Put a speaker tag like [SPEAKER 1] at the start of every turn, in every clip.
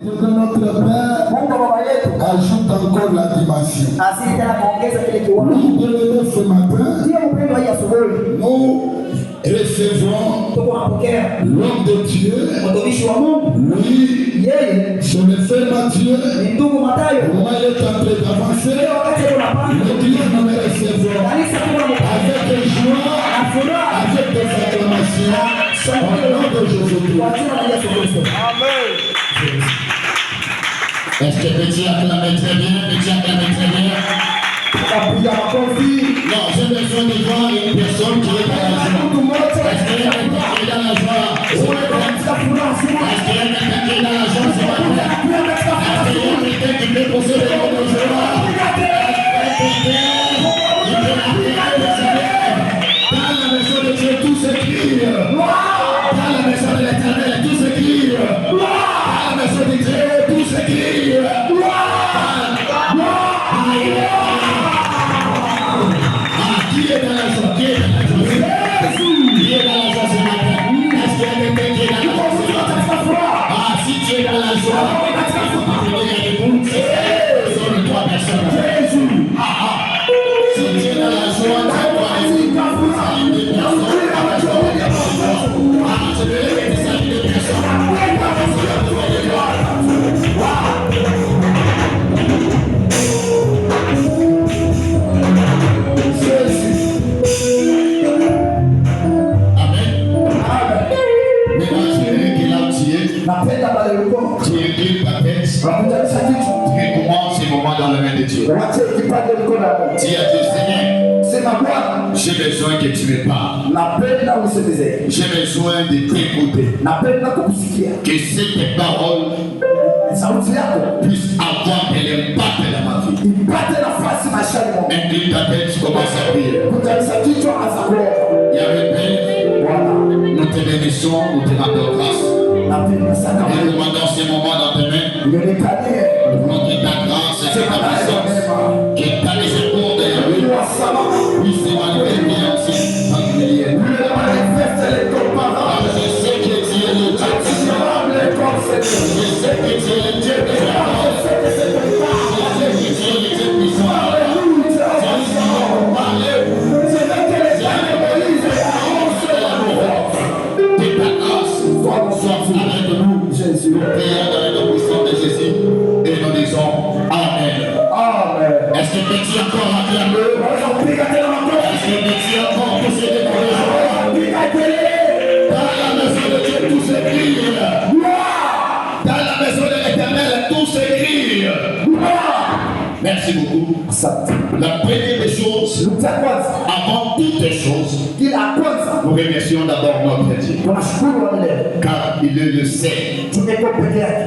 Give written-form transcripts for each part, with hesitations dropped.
[SPEAKER 1] Notre Père ajoute encore la dimension. Nous donnons ce matin, nous recevons l'homme de Dieu, lui, c'est le frère Mathieu. Comment il est en train d'avancer, le Dieu nous le recevons avec joie, avec des acclamations, au nom de Jésus-Christ. Amen.
[SPEAKER 2] Est-ce que petit acclamé très bien? Petit acclamé très bien? Non, j'ai besoin de voir une personne qui est dans la joie. Est-ce qu'il y a quelqu'un qui est dans la joie? Est-ce qu'il y a quelqu'un qui est dans la joie? Est-ce qu'il y a quelqu'un qui peut poser le nom de joie? Dans la maison de Dieu, tout s'écrit. Dans la maison de l'Éternel, tout s'écrit. Dans la maison de Dieu, tout s'écrit. Qui est dans la joie? Qui est dans la joie? Qui est dans la joie ce matin? Est-ce qu'il y a quelqu'un qui est dans la joie ce matin? Ah, si tu es dans la joie, il y a des bouts. Sur les 3 personnes. Si tu es dans la joie, tu vas aller. Dans la main de Dieu. Dis à Dieu, Seigneur, j'ai besoin que tu me parles. J'ai besoin de t'écouter. Que ces paroles puissent avoir de l'impact dans ma vie. Incline ta tête, commence à prier. Yahvé Père, nous te bénissons, nous te rendons grâce. Et nous demandons ce moment dans tes mains. Nous demandons que ta grâce et ta puissance, que ta miséricorde puisse s'émanciper aussi particulièrement. Je sais que tu es le Dieu. Je sais que tu es le Dieu de la force. Je sais que tu es le Dieu puissant. Nous prions dans le nom puissant de Jésus et nous disons Amen. Amen. Est-ce que petit encore acclamé? Est-ce que petit encore possédé pour les gens? Dans la maison de Dieu, tout s'écrit. Dans la maison de l'Éternel, tout s'écrit. Merci beaucoup. La première des choses, avant toutes les choses, nous remercions d'abord notre Dieu. Car il est le seul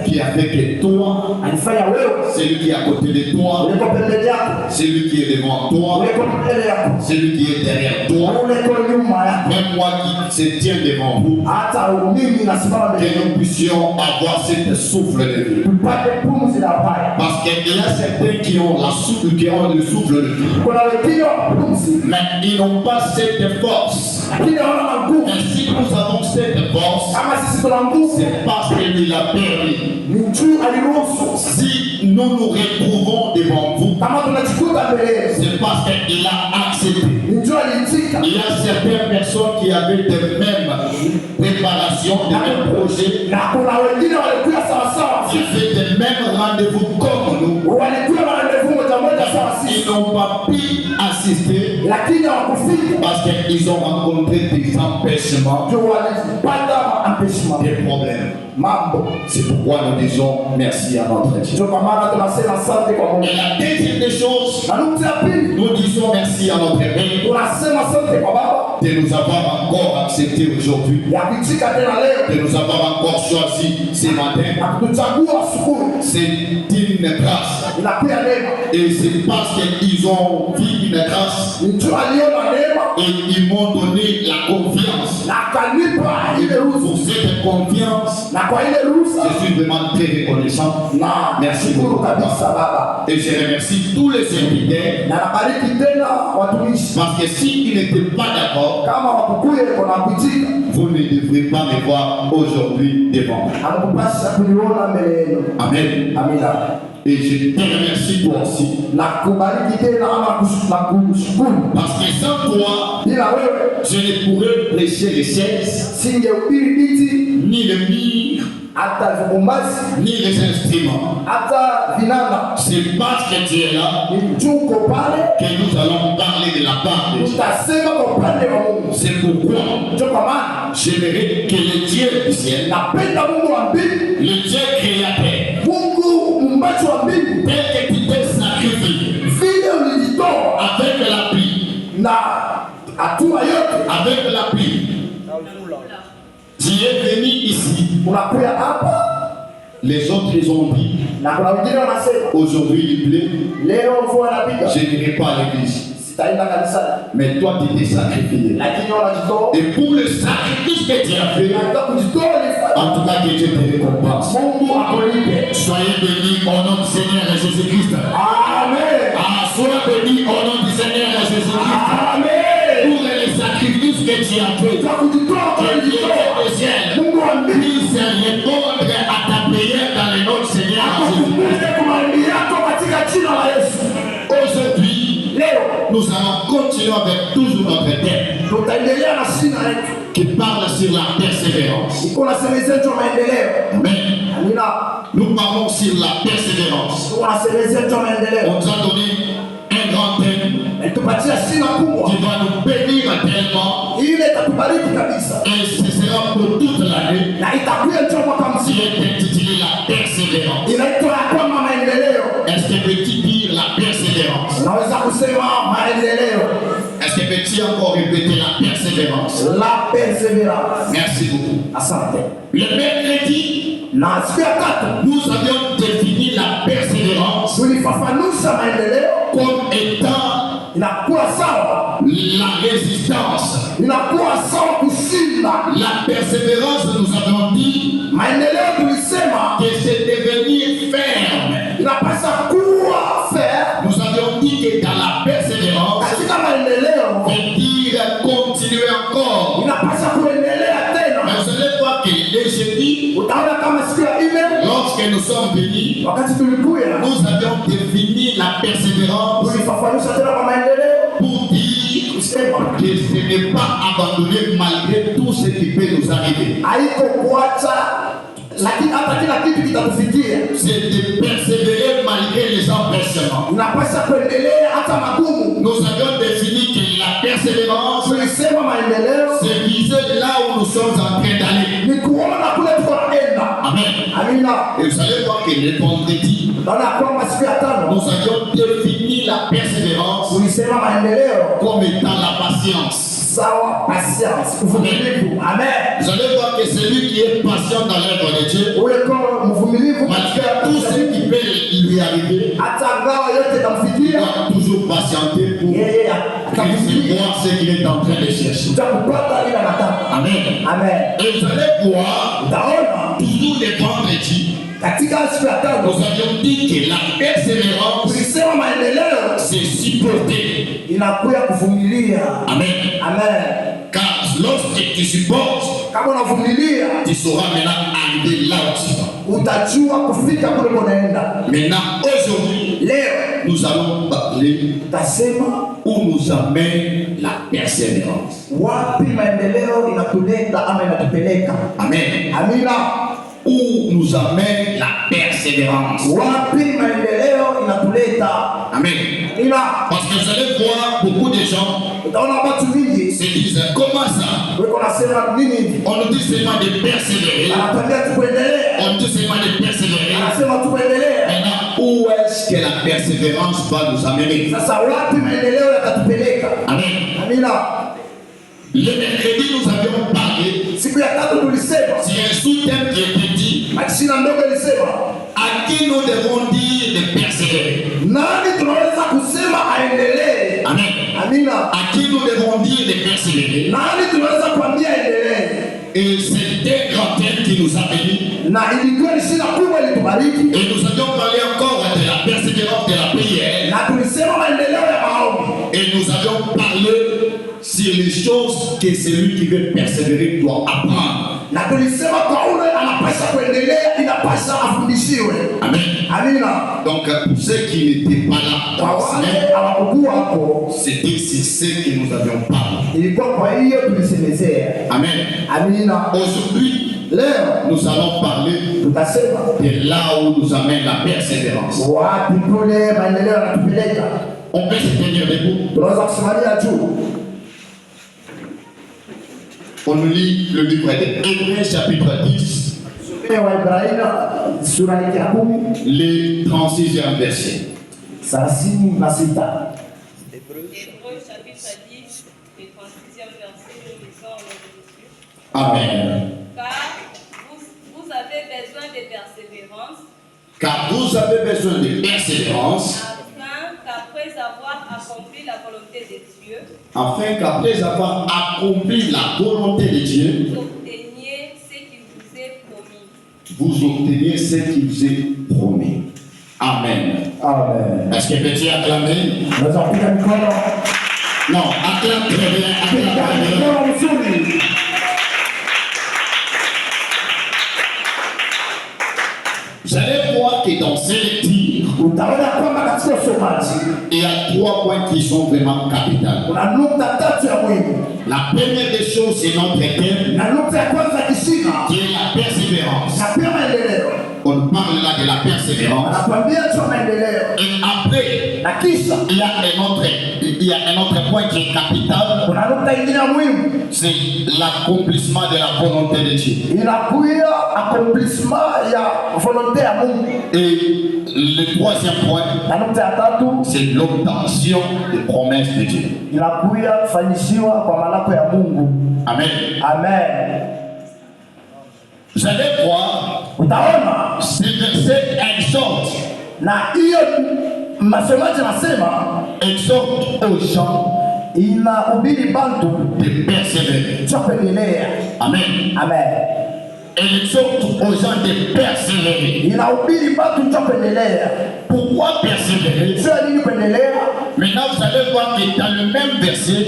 [SPEAKER 2] qui a fait que toi, celui qui est à côté de toi, celui qui est devant toi, celui qui est derrière toi, même moi qui se tiens devant vous, que nous puissions avoir cette souffle de vie. Parce qu'il y a certains qui ont le souffle de vie, mais ils n'ont pas cette force. Et si nous avons cette force, c'est parce qu'il a permis. Si nous nous retrouvons devant vous, c'est parce qu'il a accepté. Il y a certaines personnes qui avaient les mêmes préparations, les mêmes projets, qui avaient les mêmes rendez-vous comme nous. Ils n'ont pas pu assister parce qu'ils ont rencontré des empêchements, des problèmes. C'est pourquoi nous disons merci à notre Dieu. Et la deuxième des choses, nous disons merci à notre Père de nous avoir encore accepté aujourd'hui, de nous avoir encore choisi ce matin. C'est une grâce. Et c'est parce qu'ils ont vu une grâce et ils m'ont donné la confiance. Et pour cette confiance, je suis vraiment très reconnaissant. Merci beaucoup. Et je remercie tous les invités. Parce que s'ils n'étaient pas d'accord, d'accord, vous ne devrez pas me voir aujourd'hui devant. Amen. Et je te remercie toi aussi. Parce que sans toi, je ne pourrais prêcher les chaises, ni le mur, ni les instruments. C'est parce que tu es là que nous allons parler de la part de Dieu. C'est pourquoi j'aimerais que le Dieu du ciel, le Dieu créateur, tel que tu t'es sacrifié avec la pluie, avec la pluie, tu es venu ici. Les autres ils ont dit aujourd'hui il pleut, je n'irai pas à l'église. Mais toi tu t'es sacrifié. Et pour le sacrifice que tu as fait, en tout cas que Dieu te récompense. Soyez bénis au nom du Seigneur Jésus-Christ. Amen. Sois béni au nom du Seigneur Jésus-Christ. Amen. Pour le sacrifice que tu as fait, que Dieu du ciel puisse répondre à ta prière dans le nom du Seigneur Jésus-Christ. Aujourd'hui, nous allons continuer avec toujours notre thème qui parle sur la persévérance. Amen. Nous parlons sur la persévérance. On nous a donné un grand thème qui va nous bénir tellement. Et ce sera pour toute l'année. Qui est intitulé la persévérance. Est-ce que peux-tu dire la persévérance? Est-ce que peux-tu encore répéter la persévérance? La persévérance. Merci beaucoup. Le mercredi, nous avions défini la persévérance comme étant la résistance. La persévérance, nous avons dit que c'est devenir ferme. Nous avions dit que dans la persévérance, veut dire continuer encore. Mais vous allez voir que les jeudis, lorsque nous sommes venus, nous avions défini la persévérance pour dire que ce n'est pas abandonner malgré tout ce qui peut nous arriver. C'est de persévérer malgré les empêchements. Nous avions défini que la persévérance, c'est viser là où nous sommes en train d'aller. Amen. Et vous allez voir que le vendredi, nous avions défini la persévérance comme étant la patience. Amen. Vous allez voir que celui qui est patient dans l'œuvre de Dieu, malgré tout ce qui peut lui arriver, il doit toujours patienter pour recevoir ce qu'il est en train de chercher. Amen. Et vous allez voir, toujours les vendredis, nous avions dit que la persévérance, c'est supporter. Amen. Car lorsque tu supportes, tu sauras maintenant arriver là où tu vas. Maintenant, aujourd'hui, nous allons parler où nous amène la persévérance. Amen. Où nous amène la persévérance. Amen. Parce que vous allez voir beaucoup de gens se disent comment ça? On nous dit seulement de persévérer. On nous dit seulement de persévérer. Maintenant, où est-ce que la persévérance va nous amener? Amen. Le mercredi, nous avions parlé sur un sous-thème qui était dit à qui nous devons dire de persévérer. Amen. À qui nous devons dire de persévérer. Et c'est un grand thème qui nous a bénis. Et nous avions parlé encore de la persévérance de la prière. Et nous avions parlé sur les choses que celui qui veut persévérer doit apprendre. Amen.
[SPEAKER 3] Amina.
[SPEAKER 2] Donc pour ceux qui n'étaient pas là dans la semaine, c'était ce que nous avions parlé. Amen.
[SPEAKER 3] Amina.
[SPEAKER 2] Aujourd'hui, nous allons parler de là où nous amène la persévérance. On peut se tenir debout. On nous lit le livre d'Hébreux chapitre 10, les 36e verset.
[SPEAKER 4] Hébreux chapitre 10, les 36e verset, nous lisons le Dieu.
[SPEAKER 2] Amen.
[SPEAKER 4] Car vous avez besoin de persévérance.
[SPEAKER 2] Car vous avez besoin de persévérance.
[SPEAKER 4] Afin qu'après avoir accompli la volonté de Dieu, vous obteniez ce qu'il vous est promis.
[SPEAKER 2] Vous obteniez ce qu'il vous est promis. Amen.
[SPEAKER 3] Amen.
[SPEAKER 2] Est-ce que petit acclamer? Non, acclame très bien, acclame très bien. Vous allez voir que dans ces tirs, il y a 3 points qui sont vraiment capitaux. La première des choses, c'est notre thème, qui est la persévérance. On parle là de la persévérance. Et après, il y a un autre point qui est capital. C'est l'accomplissement de la volonté de Dieu. Et le 3e point, c'est l'obtention des promesses de Dieu. Amen.
[SPEAKER 3] Amen.
[SPEAKER 2] Vous allez voir, ce verset exhorte aux gens de persévérer. Amen.
[SPEAKER 3] Amen.
[SPEAKER 2] Elle exhorte aux gens de persévérer. Pourquoi persévérer? Maintenant, vous allez voir que dans le même verset,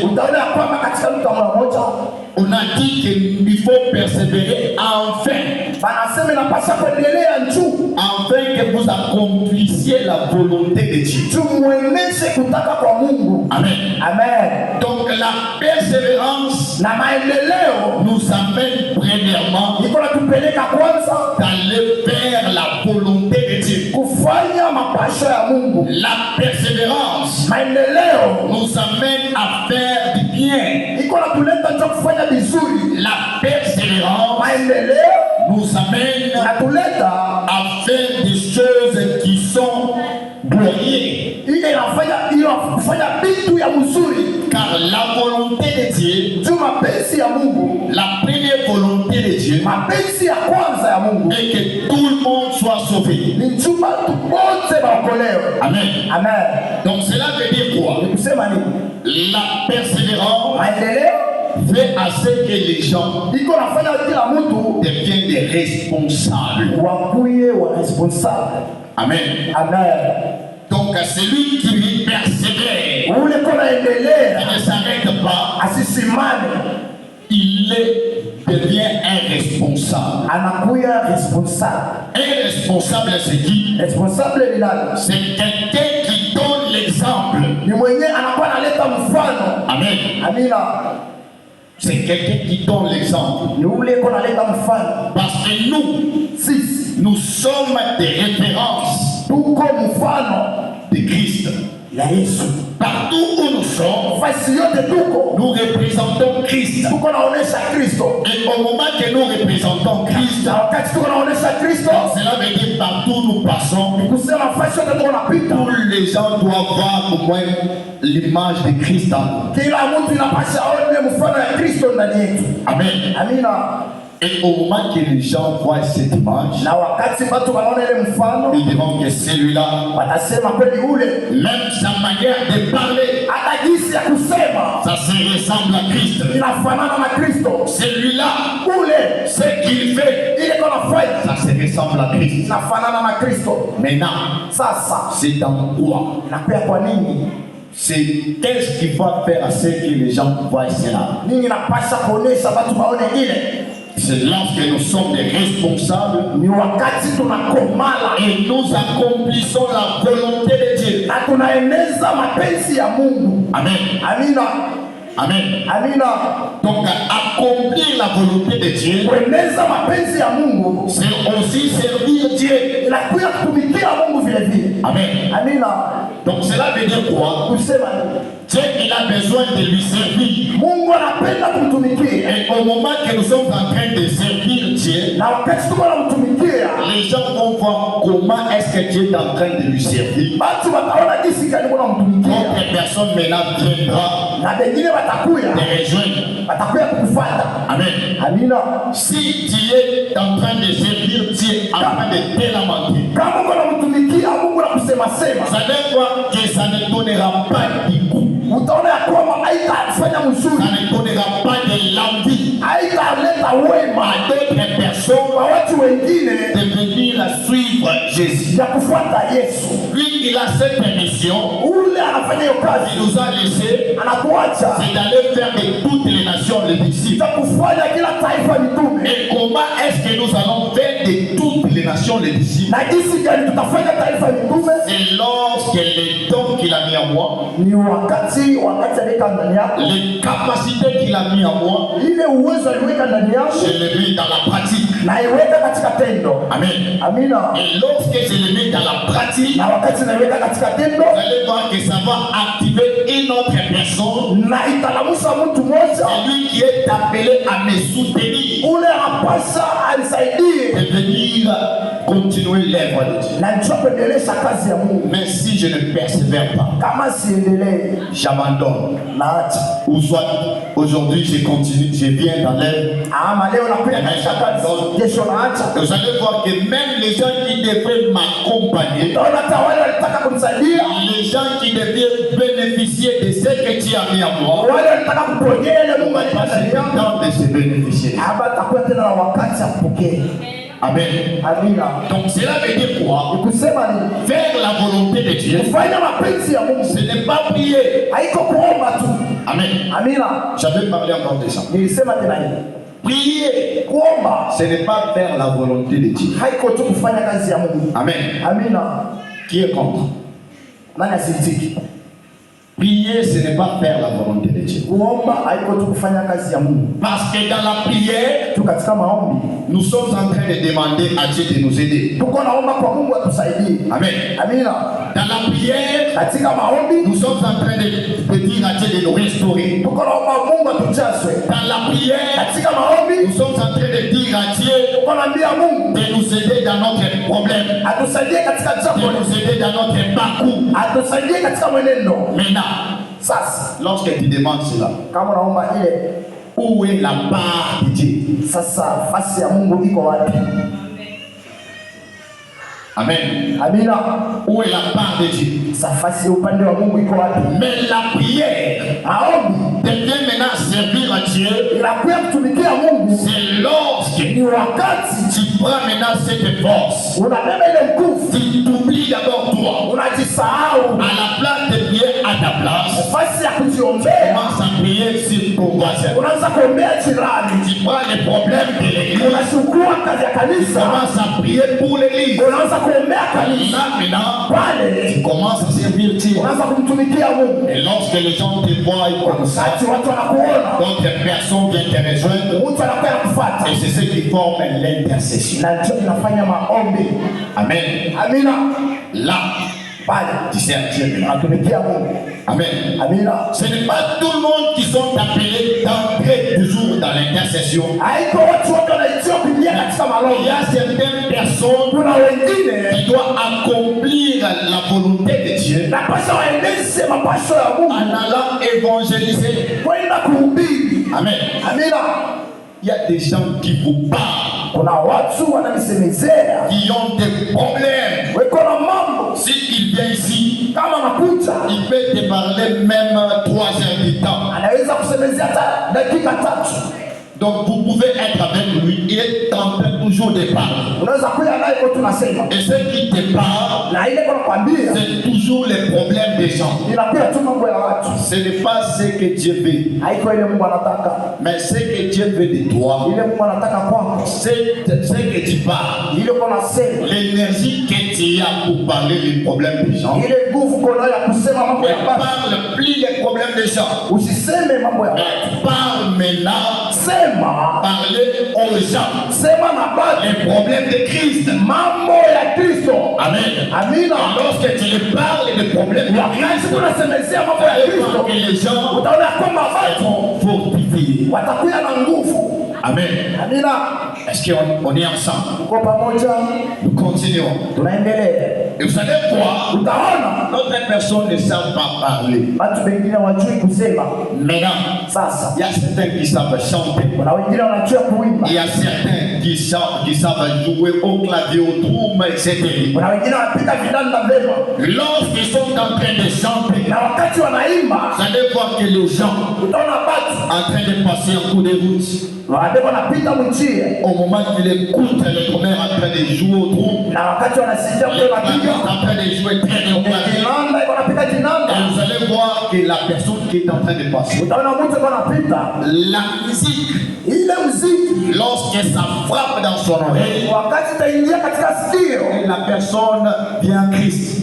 [SPEAKER 2] on a dit qu'il faut persévérer enfin que vous accomplissiez la volonté de Dieu. Amen.
[SPEAKER 3] Amen.
[SPEAKER 2] Donc la persévérance nous amène premièrement d'aller vers la volonté de Dieu. La persévérance nous amène à faire du bien. La persévérance nous amène à faire des choses qui sont glorieuses. Car la volonté de Dieu, la première volonté de Dieu, est que tout le monde soit sauvé. Amen.
[SPEAKER 3] Amen.
[SPEAKER 2] Donc cela veut dire quoi? La persévérance fait à ce que les gens deviennent des responsables. Amen.
[SPEAKER 3] Amen.
[SPEAKER 2] Donc celui qui persévère, qui ne s'arrête pas, il devient un responsable. Un responsable, c'est qui? C'est quelqu'un qui donne l'exemple. Amen. C'est quelqu'un qui donne l'exemple. Parce que nous sommes des références de Christ. Partout où nous sommes, nous représentons Christ. Et au moment que nous représentons Christ, cela veut dire partout où nous passons, tous les gens doivent voir au moins l'image de Christ en nous. Amen. Et au moment que les gens voient cette image, ils diront que celui-là, même sa manière de parler, ça se ressemble à Christ. Celui-là, ce qu'il fait, ça se ressemble à Christ. Maintenant, c'est dans quoi? c'est qu'est-ce qu'il va faire à ce que les gens voient cela. C'est lorsque nous sommes des responsables et nous accomplissons la volonté de Dieu. Amen. Amen. Donc accomplir la volonté de Dieu, c'est aussi servir Dieu. Amen. Donc cela veut dire quoi? Dieu, il a besoin de lui servir. Et au moment que nous sommes en train de servir Dieu, les gens vont voir comment est-ce que Dieu est en train de lui servir. D'autres personnes maintenant viendra te rejoindre. Amen. Si tu es en train de servir Dieu en train de te lamenter, vous allez voir que ça ne donnera pas du goût. Ça ne donnera pas de l'envie à d'autres personnes de venir suivre Jésus. Lui, il a cette mission. Il nous a laissé, c'est d'aller faire de toutes les nations les disciples. Et comment est-ce que nous allons faire de toutes les nations les disciples? C'est lorsque les dons qu'il a mis en moi, les capacités qu'il a mis en moi, je les mets dans la pratique. Amen. Et lorsque je les mets dans la pratique, vous allez voir que ça va activer une autre personne. C'est lui qui est appelé à me soutenir et venir continuer l'œuvre de Dieu. Mais si je ne persévère pas, j'abandonne. Ou soit aujourd'hui je continue, je viens dans l'œuvre. Vous allez voir que même les gens qui devraient m'accompagner, les gens qui devraient bénéficier de ce que tu as mis en moi, c'est le temps de se bénéficier. Amen. Donc cela veut dire quoi? Faire la volonté de Dieu, ce n'est pas prier. Amen. J'avais parlé encore de ça. Prier, ce n'est pas faire la volonté de Dieu. Amen. Qui est contre? Prier, ce n'est pas faire la volonté de Dieu. Parce que dans la prière, nous sommes en train de demander à Dieu de nous aider. Amen. Dans la prière, nous sommes en train de dire à Dieu de nous restaurer. Dans la prière, nous sommes en train de dire à Dieu de nous aider dans notre problème, de nous aider dans notre parcours. Maintenant, lorsque tu demandes cela, où est la part de Dieu? Amen. Où est la part de Dieu? Mais la prière devient maintenant servir à Dieu. C'est lorsque tu prends maintenant cette force, tu t'oublies d'abord toi. À la place de prier à ta place, tu commences à prier sur ton voisin. Tu prends les problèmes de l'église, tu commences à prier pour l'église. Maintenant, tu commences à servir Dieu. Et lorsque les gens te voient comme ça, d'autres personnes viennent te rejoindre. Et c'est ce qui forme l'intercession. Amen. Là, tu sers Dieu. Amen. Ce n'est pas tout le monde qui sont appelés d'entrer toujours dans l'intercession. Il y a certaines personnes qui doivent accomplir la volonté de Dieu en allant évangéliser. Amen. Il y a des gens qui vous parlent, qui ont des problèmes. S'il vient ici, il peut te parler même 3 heures du temps. Donc vous pouvez être avec lui, il est en train toujours de parler. Et ce qui te parle, c'est toujours les problèmes de des gens. Ce n'est pas ce que Dieu veut, mais ce que Dieu veut de toi. C'est ce que tu parles. L'énergie que tu as pour parler des problèmes des gens. Ne parle plus des problèmes des gens. Mais parle maintenant. Parler aux gens. Les problèmes de Christ. Amen. Lorsque tu parles des problèmes de Christ, les gens sont fortifiés. Amen. Est-ce qu'on est ensemble? Nous continuons. Et vous savez quoi? D'autres personnes ne savent pas parler. Maintenant, il y a certains qui savent chanter. Il y a certains qui savent jouer au clavier, au drum, etc. Lorsqu'ils sont en train de chanter, vous allez voir que les gens en train de passer un coup de route. Au moment qu'il écoute le commère en train de jouer au drum, en train de jouer très bien au clavier, et vous allez voir que la personne qui est en train de passer, la musique, lorsque ça frappe dans son oreille, la personne vient à Christ.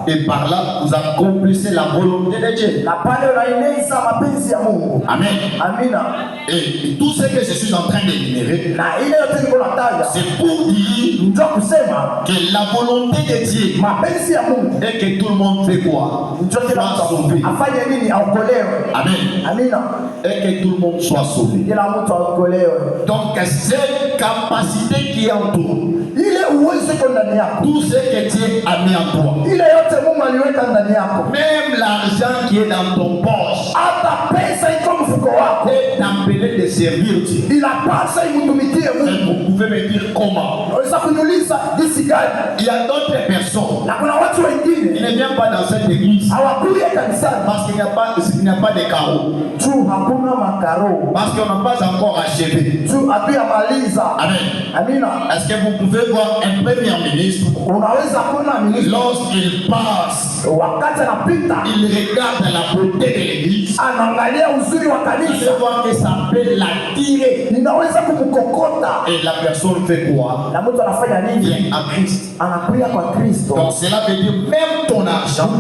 [SPEAKER 2] Et par là, vous accomplissez la volonté de Dieu. Amen. Et tout ce que je suis en train d'énumérer, c'est pour dire que la volonté de Dieu est que tout le monde fait quoi? Soit sauvé. Amen. Et que tout le monde soit sauvé. Donc cette capacité qui est en toi, tout ce que Dieu a mis en toi, même l'argent qui est dans ton poche, est appelé de servir Dieu. Vous pouvez me dire comment? Il y a d'autres personnes qui ne viennent pas dans cette église parce qu'il n'y a pas de carreaux, parce qu'on n'a pas encore achevé. Amen. Est-ce que vous pouvez voir un premier ministre, lorsqu'il passe, il regarde la beauté de l'église, il peut voir que ça peut l'attirer, et la personne fait quoi? Vient à Christ. Donc cela veut dire même ton argent